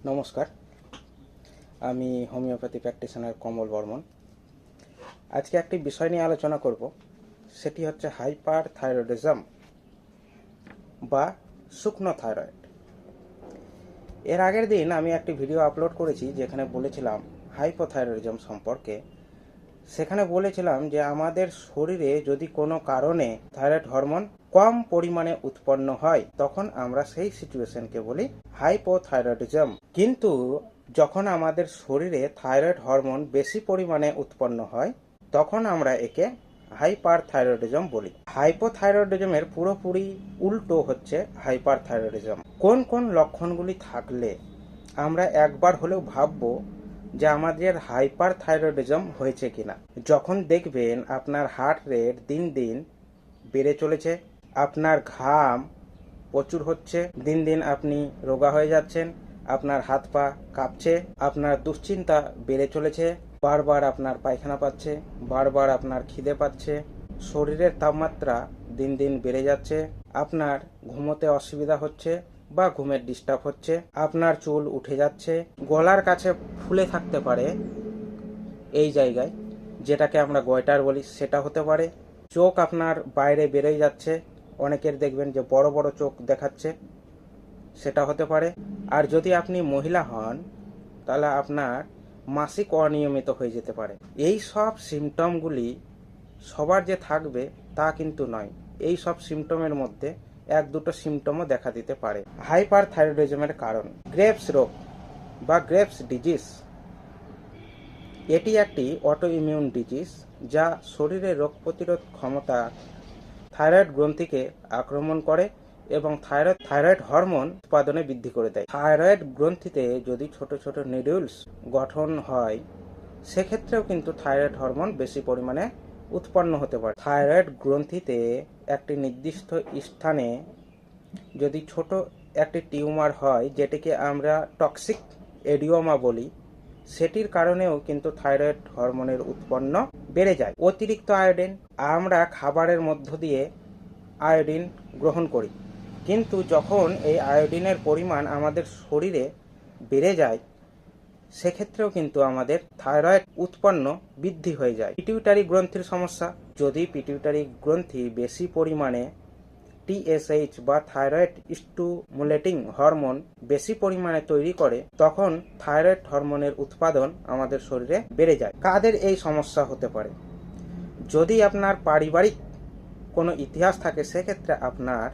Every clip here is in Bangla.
নমস্কার, আমি হোমিওপ্যাথি প্র্যাকটিশনার কমল বর্মন। আজকে একটি বিষয় নিয়ে আলোচনা করব, সেটি হচ্ছে হাইপার থাইরয়েডিজম বা শুকনো থাইরয়েড। এর আগের দিন আমি একটি ভিডিও আপলোড করেছি যেখানে বলেছিলাম হাইপোথাইরয়েডিজম সম্পর্কে। সেখানে বলেছিলাম যে আমাদের শরীরে যদি কোনো কারণে থাইরয়েড হরমোন কম পরিমাণে উৎপন্ন হয় তখন আমরা সেই সিচুয়েশনকে বলি হাইপোথাইরয়েডিজম। কিন্তু যখন আমাদের শরীরে থাইরয়েড হরমোন বেশি পরিমাণে উৎপন্ন হয় তখন আমরা একে হাইপার থাইরয়েডিজম বলি। হাইপোথাইরয়েডিজমের পুরোপুরি উল্টো হচ্ছে হাইপার থাইরয়েডিজম। কোন কোন লক্ষণগুলি থাকলে আমরা একবার হলেও ভাববো যে আমাদের হাইপার থাইরয়েডিজম হয়েছে কিনা? যখন দেখবেন আপনার হার্ট রেট দিন দিন বেড়ে চলেছে, আপনার ঘাম প্রচুর হচ্ছে, দিন দিন আপনি রোগা হয়ে যাচ্ছেন, আপনার হাত পা কাঁপছে, আপনার দুশ্চিন্তা বেড়ে চলেছে, বারবার আপনার পায়খানা পাচ্ছে, বারবার আপনার খিদে পাচ্ছে, শরীরের তাপমাত্রা দিন দিন বেড়ে যাচ্ছে, আপনার ঘুমোতে অসুবিধা হচ্ছে বা ঘুমের ডিস্টার্ব হচ্ছে, আপনার চুল উঠে যাচ্ছে, গলার কাছে ফুলে থাকতে পারে এই জায়গায়, যেটাকে আমরা গয়টার বলি, সেটা হতে পারে, চোখ আপনার বাইরে বেরিয়ে যাচ্ছে, অনেকের দেখবেন যে বড় বড় চোখ দেখাচ্ছে, সেটা হতে পারে। আর যদি আপনি মহিলা হন তাহলে আপনার মাসিক অনিয়মিত হয়ে যেতে পারে। এই সব সিমটমগুলি সবার যে থাকবে তা কিন্তু নয়। এই সব সিমটমের মধ্যে এক দুটো সিমটমও দেখা দিতে পারে। হাইপার থাইরয়েডিজমের কারণ গ্রেভস রোগ বা গ্রেভস ডিজিজ। এটি একটি অটো ইমিউন ডিজিজ যা শরীরের রোগ প্রতিরোধ ক্ষমতা থাইরয়েড গ্রন্থিকে আক্রমণ করে এবং থাইরয়েড হরমোন উৎপাদনে বৃদ্ধি করে দেয়। থাইরয়েড গ্রন্থিতে যদি ছোট ছোট নিডুলস গঠন হয় সেক্ষেত্রেও কিন্তু থাইরয়েড হরমোন বেশি পরিমাণে উৎপন্ন হতে পারে। থাইরয়েড গ্রন্থিতে একটি নির্দিষ্ট স্থানে যদি ছোট একটি টিউমার হয়, যেটিকে আমরা টক্সিক এডিওমা বলি, সেটির কারণেও কিন্তু থাইরয়েড হরমোনের উৎপন্ন বেড়ে যায়। অতিরিক্ত আয়োডিন, আমরা খাবারের মধ্য দিয়ে আয়োডিন গ্রহণ করি, কিন্তু যখন এই আয়োডিনের পরিমাণ আমাদের শরীরে বেড়ে যায় সেক্ষেত্রেও কিন্তু আমাদের থাইরয়েড উৎপন্ন বৃদ্ধি হয়ে যায়। পিটিউটারি গ্রন্থির সমস্যা, যদি পিটিউটারি গ্রন্থি বেশি পরিমাণে টিএসএইচ বা থাইরয়েড স্টিমুলেটিং হরমোন বেশি পরিমাণে তৈরি করে তখন থাইরয়েড হরমোনের উৎপাদন আমাদের শরীরে বেড়ে যায়। কাদের এই সমস্যা হতে পারে? যদি আপনার পারিবারিক কোনো ইতিহাস থাকে সেক্ষেত্রে আপনার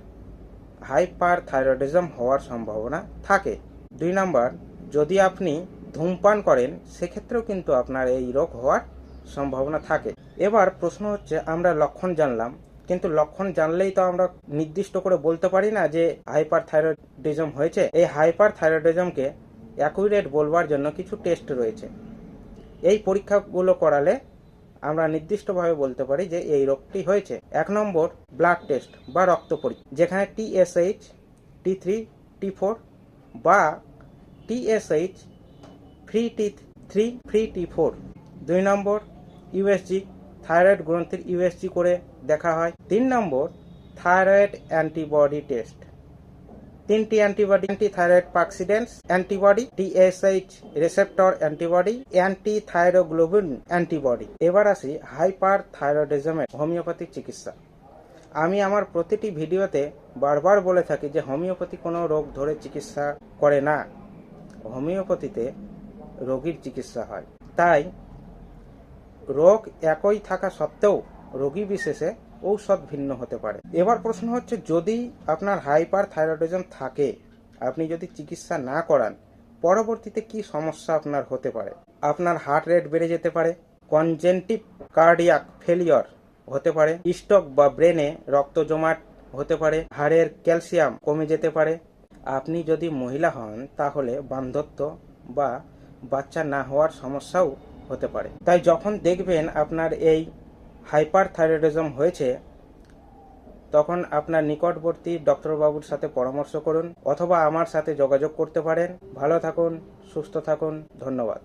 হাইপার থাইরয়েডিজম হওয়ার সম্ভাবনা থাকে। 2 নম্বর, যদি আপনি ধূমপান করেন সেক্ষেত্রেও কিন্তু আপনার এই রোগ হওয়ার সম্ভাবনা থাকে। এবার প্রশ্ন হচ্ছে, আমরা লক্ষণ জানলাম, কিন্তু লক্ষণ জানলেই তো আমরা নির্দিষ্ট করে বলতে পারি না যে হাইপার থাইরয়েডিজম হয়েছে। এই হাইপার থাইরয়েডিজমকে অ্যাকুরেট বলবার জন্য কিছু টেস্ট রয়েছে। এই পরীক্ষাগুলো করালে আমরা নির্দিষ্টভাবে বলতে পারি যে এই রোগটি হয়েছে। 1 নম্বর, ব্লাড টেস্ট বা রক্ত পরীক্ষা, যেখানে টিএসএইচ, T3, T4 বা TSH free T3, free T4। 2 number, USG, thyroid গ্রন্থির ইউএসজি করে দেখা হয়। 3 নম্বর, থাইরয়েড অ্যান্টিবডি টেস্ট। 3টি antibody: anti thyroid peroxidase antibody, TSH receptor antibody, anti thyroglobulin antibody. এবার আসি হাইপার থাইরয়েডিজমের হোমিওপ্যাথিক চিকিৎসা। আমি আমার প্রতিটি ভিডিওতে বারবার বলে থাকি যে হোমিওপ্যাথি কোনো রোগ ধরে চিকিৎসা করে না, হোমিওপ্যাথিতে রোগীর চিকিৎসা হয়। তাই রোগ একই থাকা সত্ত্বেও রোগী বিশেষে ঔষধ ভিন্ন হতে পারে। এবার প্রশ্ন হচ্ছে, যদি আপনার হাইপার থাইরয়েডিজম থাকে, আপনি যদি চিকিৎসা না করান, পরবর্তীতে কি সমস্যা আপনার হতে পারে? আপনার হার্ট রেট বেড়ে যেতে পারে, কনজেন্টিভ কার্ডিয়াক ফেলিওর হতে পারে, স্ট্রোক বা ব্রেনে রক্ত জমাট হতে পারে, হাড়ের ক্যালসিয়াম কমে যেতে পারে। আপনি যদি মহিলা হন তাহলে বার্ধক্য বা বাচ্চা না হওয়ার সমস্যাও হতে পারে। তাই যখন দেখবেন আপনার এই হাইপার থাইরয়েডিজম হয়েছে তখন আপনার নিকটবর্তী ডক্টরবাবুর সাথে পরামর্শ করুন অথবা আমার সাথে যোগাযোগ করতে পারেন। ভালো থাকুন, সুস্থ থাকুন, ধন্যবাদ।